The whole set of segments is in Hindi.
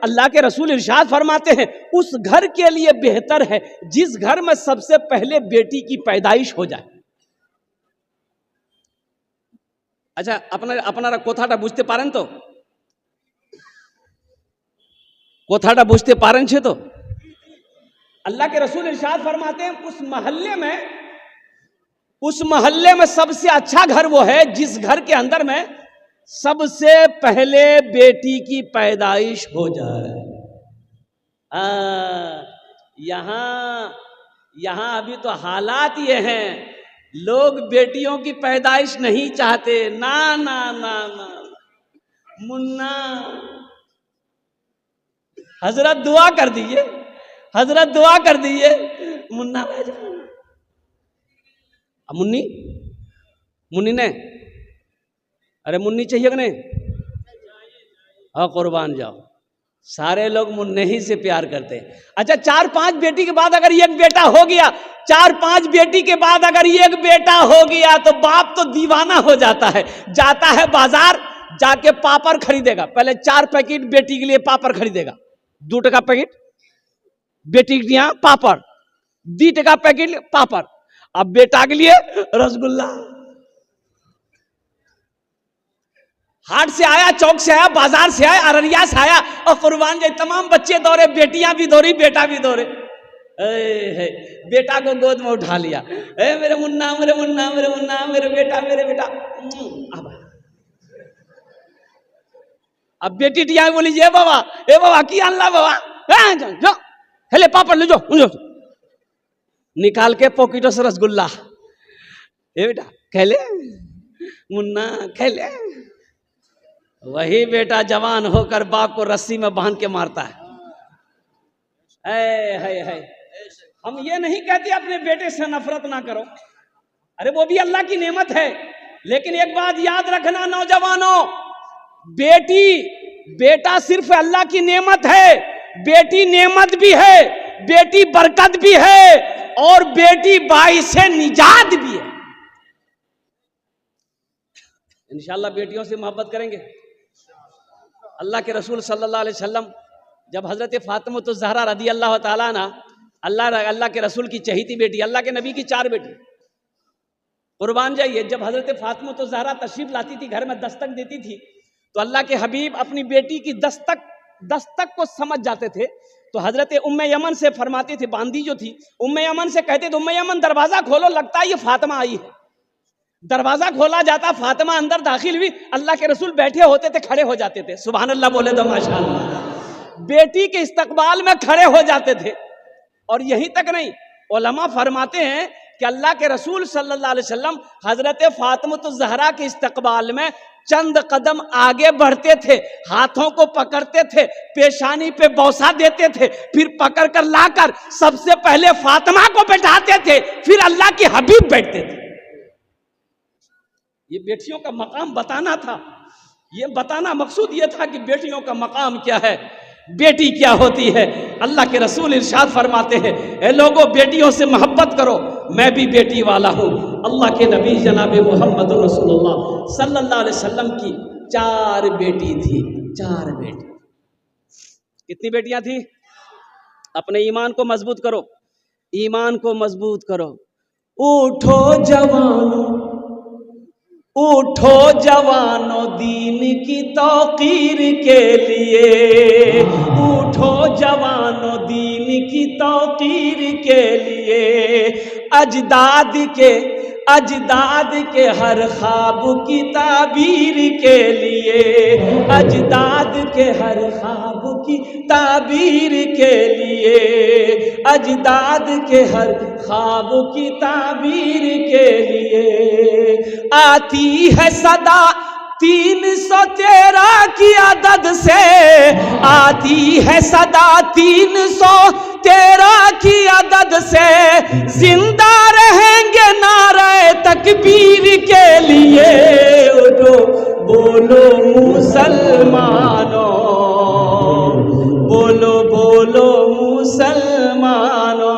अल्लाह के रसूल इरशाद फरमाते हैं उस घर के लिए बेहतर है जिस घर में सबसे पहले बेटी की पैदाइश हो जाए। अच्छा अपना कोथाटा बुझते पारें तो कोथाटा बुझते पारें छे तो अल्लाह के रसूल इरशाद फरमाते हैं उस महल्ले में सबसे अच्छा घर वो है जिस घर के अंदर में सबसे पहले बेटी की पैदाइश हो जाए। यहां अभी तो हालात ये हैं, लोग बेटियों की पैदाइश नहीं चाहते। ना ना ना ना मुन्ना हजरत दुआ कर दीजिए, हजरत दुआ कर दीजिए मुन्ना भाई। मुन्नी ने अरे मुन्नी चाहिए कि नहीं? हाँ कुर्बान जाओ, सारे लोग मुन्ने ही से प्यार करते हैं। अच्छा 4-5 बेटी के बाद अगर एक बेटा हो गया, 4-5 बेटी के बाद अगर एक बेटा हो गया तो बाप तो दीवाना हो जाता है, जाता है बाजार जाके पापड़ खरीदेगा। पहले 4 पैकेट बेटी के लिए पापड़ खरीदेगा, 2 टका पैकेट बेटी के लिए पापड़, 2 टका पैकेट पापड़। अब बेटा के लिए रसगुल्ला। हाट से आया, चौक से आया, बाजार से आया, अररिया से आया और कुर्बान जाए तमाम बच्चे दौड़े, बेटियां भी दौड़ी, बेटा भी दौड़े। बेटा को गोद में उठा लिया, मेरे मुन्ना मेरे मुन्ना मेरे मुन्ना मेरे बेटा मेरे बेटा। अब बेटी टिया बोली ए बाबा की अल्लाह बाबा जो हेले पापड़ ले जो निकाल के पॉकेटों से रसगुल्ला। ए बेटा खेले मुन्ना खेले। वही बेटा जवान होकर बाप को रस्सी में बांध के मारता है। हम ये नहीं कहते अपने बेटे से नफरत ना करो, अरे वो भी अल्लाह की नेमत है। लेकिन एक बात याद रखना नौजवानों, बेटा सिर्फ अल्लाह की नेमत है, बेटी नेमत भी है, बेटी बरकत भी है और बेटी बाइसे निजात भी है। इंशाअल्लाह बेटियों से मोहब्बत करेंगे। अल्लाह के रसूल सल्लल्लाहु अलैहि वसल्लम जब हजरत फातिमा तो ज़हरा रदी अल्लाह ताला ना, अल्लाह के रसूल की चहेती बेटी, अल्लाह के नबी की 4 बेटी, कुर्बान जाइए, जब हजरत फातिमा तो ज़हरा तशरीफ लाती थी, घर में दस्तक देती थी, तो अल्लाह के हबीब अपनी बेटी की दस्तक को समझ जाते थे। तो हजरत उम्मे यमन से फरमाती थी, बांदी जो थी उम्मे यमन से कहते थे, उम्मे यमन दरवाजा खोलो, लगता है ये फातिमा आई है। दरवाजा खोला जाता, फातिमा अंदर दाखिल हुई, अल्लाह के रसूल बैठे होते थे, खड़े हो जाते थे। सुभान अल्लाह बोले तो माशाअल्लाह। बेटी के इस्तकबाल में खड़े हो जाते थे। और यहीं तक नहीं, उलमा फरमाते हैं कि अल्लाह के रसूल सल्लल्लाहु अलैहि वसल्लम हजरत फातिमा तो ज़हरा के इस्तकबाल में चंद कदम आगे बढ़ते थे, हाथों को पकड़ते थे, पेशानी पे बौसा देते थे, फिर पकड़ कर लाकर सबसे पहले फातिमा को बैठाते थे, फिर अल्लाह के हबीब बैठते थे। ये बेटियों का मकाम बताना था, ये बताना मकसूद ये था कि बेटियों का मकाम क्या है, बेटी क्या होती है। अल्लाह के रसूल इरशाद फरमाते हैं, ए लोगों बेटियों से मोहब्बत करो, मैं भी बेटी वाला हूँ। अल्लाह के नबी जनाब मोहम्मद रसूलुल्लाह सल्लल्लाहु अलैहि वसल्लम की 4 बेटी थी, 4 बेटी। कितनी बेटियां थी? अपने ईमान को मजबूत करो, ईमान को मजबूत करो। उठो जवानों, उठो जवानों दीन की तौकीर के लिए, उठो जवानों दीन की तौकीर के लिए, अजदाद के हर ख्वाब की ताबीर के लिए, अजदाद के हर ख्वाब की ताबीर के लिए, अजदाद के हर ख्वाब की ताबीर के लिए। आती है सदा 313 की अदद से, आती है सदा 313 की अदद से, जिंदा रहेंगे नारे तकबीर के लिए। उठो बोलो मुसलमानों, बोलो बोलो मुसलमानों,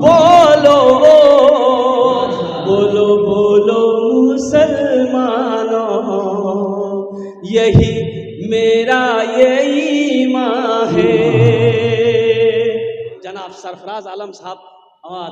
बोलो बोलो बोलो मुसलमानों, यही मेरा ये ईमान जनाब सरफराज आलम साहब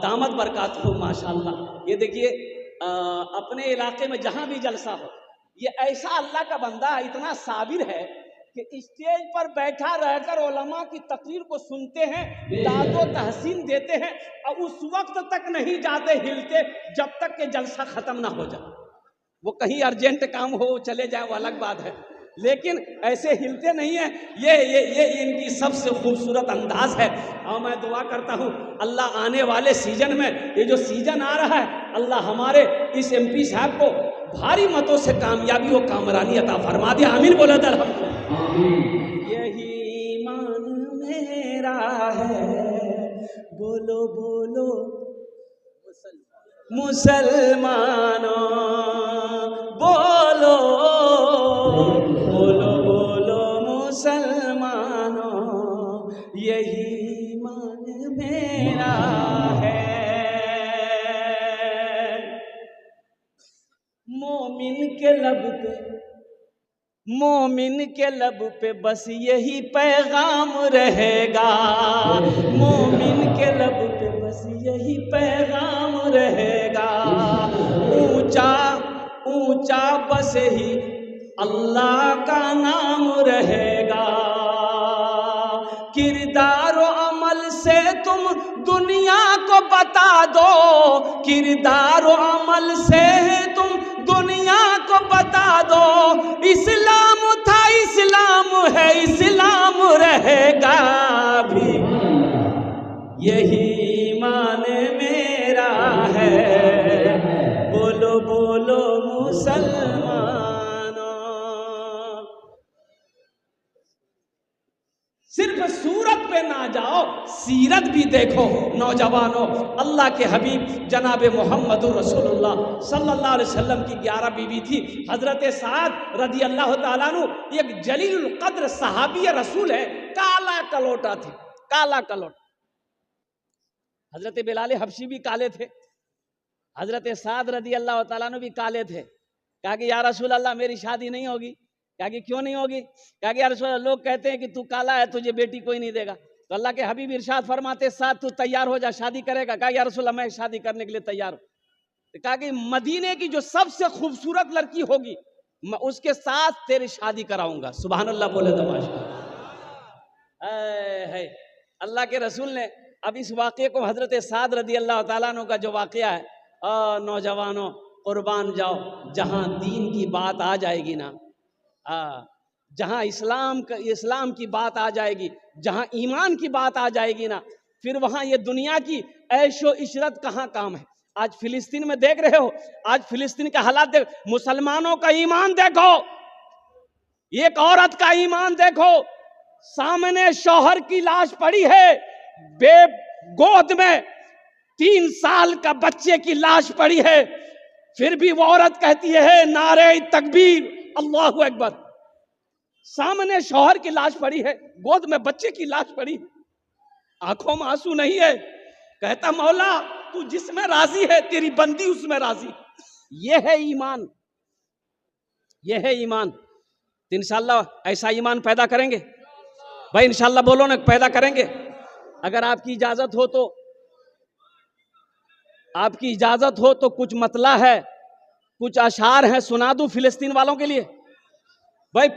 दामद बरकातहू माशाअल्लाह। ये देखिए अपने इलाके में जहाँ भी जलसा हो, ये ऐसा अल्लाह का बंदा है, इतना साबिर है कि स्टेज पर बैठा रहकर उलमा की तकरीर को सुनते हैं, दादो तहसीन देते हैं और उस वक्त तक नहीं जाते हिलते जब तक कि जलसा खत्म ना हो जाए। वो कहीं अर्जेंट काम हो चले जाए वो अलग बात है, लेकिन ऐसे हिलते नहीं है। ये इनकी सबसे खूबसूरत अंदाज है। और मैं दुआ करता हूँ अल्लाह आने वाले सीजन में, ये जो सीजन आ रहा है, अल्लाह हमारे इस MP साहब को भारी मतों से कामयाबी और कामरानी अता फरमा दिया। आमीन बोला दर। यही ईमान मेरा है, बोलो बोलो मुसलमानों, बोलो बोलो बोलो मुसलमानों, यही ईमान मेरा है। मोमिन के लब पे बस यही पैगाम रहेगा, मोमिन के लब पे बस यही पैगाम रहेगा। ऊंचा ऊंचा बस ही अल्लाह का नाम रहेगा। किरदार और अमल से तुम दुनिया को बता दो, किरदार और अमल से तुम दुनिया को बता दो। इस्लाम था इस्लाम है, इस्लाम रहेगा भी, यही ईमान मेरा है। बोलो बोलो मुसलमानों। सिर्फ सूरत पे ना जाओ, सीरत भी देखो नौजवानों। अल्लाह के हबीब जनाब मोहम्मद रसूलुल्लाह सल्लल्लाहु अलैहि वसल्लम की 11 बीवी थी। हजरत साद रदी अल्लाह ताला अन्हु एक जलीलुल कद्र सहाबी रसूल है, काला कलोटा थे, काला कलोटा। हजरत बिलाल हबशी भी काले थे, हजरत साद रदी अल्लाह ताला अन्हु भी काले थे। कहा कि या रसूल अल्लाह मेरी शादी नहीं होगी। कहा कि क्यों नहीं होगी? कहा कि या रसूल अल्लाह लोग कहते हैं कि तू काला है, तुझे बेटी कोई नहीं देगा। तो अल्लाह के हबीब इरशाद फरमाते साथ तू तैयार हो जा, शादी करेगा? कहा या रसूल अल्लाह मैं शादी करने के लिए तैयार हूँ। तो कहा कि मदीने की जो सबसे खूबसूरत लड़की होगी मैं उसके साथ तेरी शादी कराऊंगा। सुभान अल्लाह बोले तो माशाअल्लाह। है अल्लाह के रसूल ने अब इस वाक़े को, हजरत साद रदी अल्लाह ताला अन्हु का जो वाक़या है, नौजवानों कुर्बान जाओ, जहाँ दीन की बात आ जाएगी ना, जहाँ इस्लाम की बात आ जाएगी, जहाँ ईमान की बात आ जाएगी ना, फिर वहाँ ये दुनिया की ऐशो इशरत कहाँ काम है। आज फिलिस्तीन में देख रहे हो, आज फिलिस्तीन का हालात देख, मुसलमानों का ईमान देखो, एक औरत का ईमान देखो, सामने शौहर की लाश पड़ी है, गोद में 3 साल का बच्चे की लाश पड़ी है, फिर भी वो औरत कहती है नारे तकबीर अल्लाहु अकबर। सामने शौहर की लाश पड़ी है, गोद में बच्चे की लाश पड़ी है, आंखों में आंसू नहीं है, कहता मौला तू जिसमें राजी है तेरी बंदी उसमें राजी। ये है ईमान, ये है ईमान। तो इंशाअल्लाह ऐसा ईमान पैदा करेंगे भाई, इंशाअल्लाह बोलो ना, पैदा करेंगे। अगर आपकी इजाजत हो तो, आपकी इजाजत हो तो कुछ मतला है, कुछ अशार हैं, सुना दूं फिलिस्तीन वालों के लिए। भाई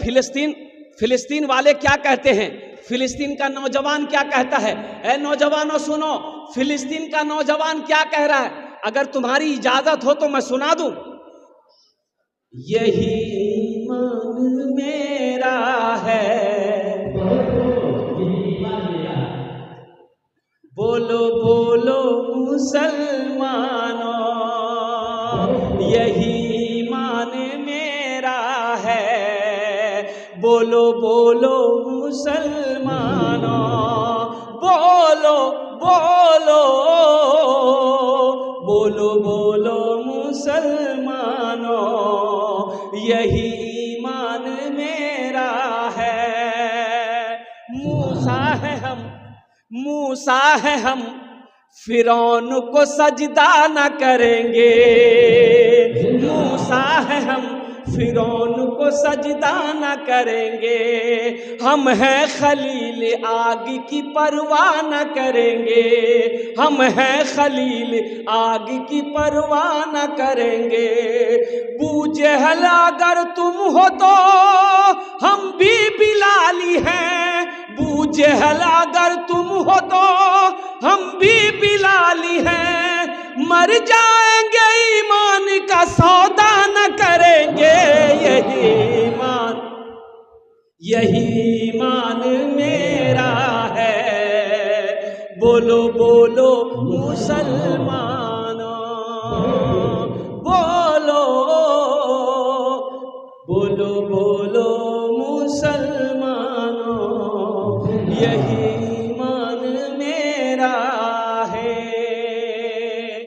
फिलिस्तीन वाले क्या कहते हैं, फिलिस्तीन का नौजवान क्या कहता है। ए नौजवानों सुनो, फिलिस्तीन का नौजवान क्या कह रहा है, अगर तुम्हारी इजाजत हो तो मैं सुना दूं। यही ईमान मेरा है, बोलो बोलो मुसलमानों, यही ईमान मेरा है, बोलो बोलो मुसलमानों, बोलो बोलो बोलो बोलो मुसलमानों, यही ईमान मेरा है। मूसा है हम फिरौन को सजदा न करेंगे, मूसा है हम फिरौन को को सजदा न करेंगे। हम हैं खलील आग की परवाह न करेंगे, हम हैं खलील आग की परवाह न करेंगे। बूजहल अगर तुम हो तो हम भी बिलाली हैं, बूजहल अगर तुम हो तो हम भी बिलाली हैं। मर जाएंगे ईमान का सौदा न करेंगे, यही ईमान मेरा है। बोलो बोलो मुसलमानों, बोलो बोलो बोलो।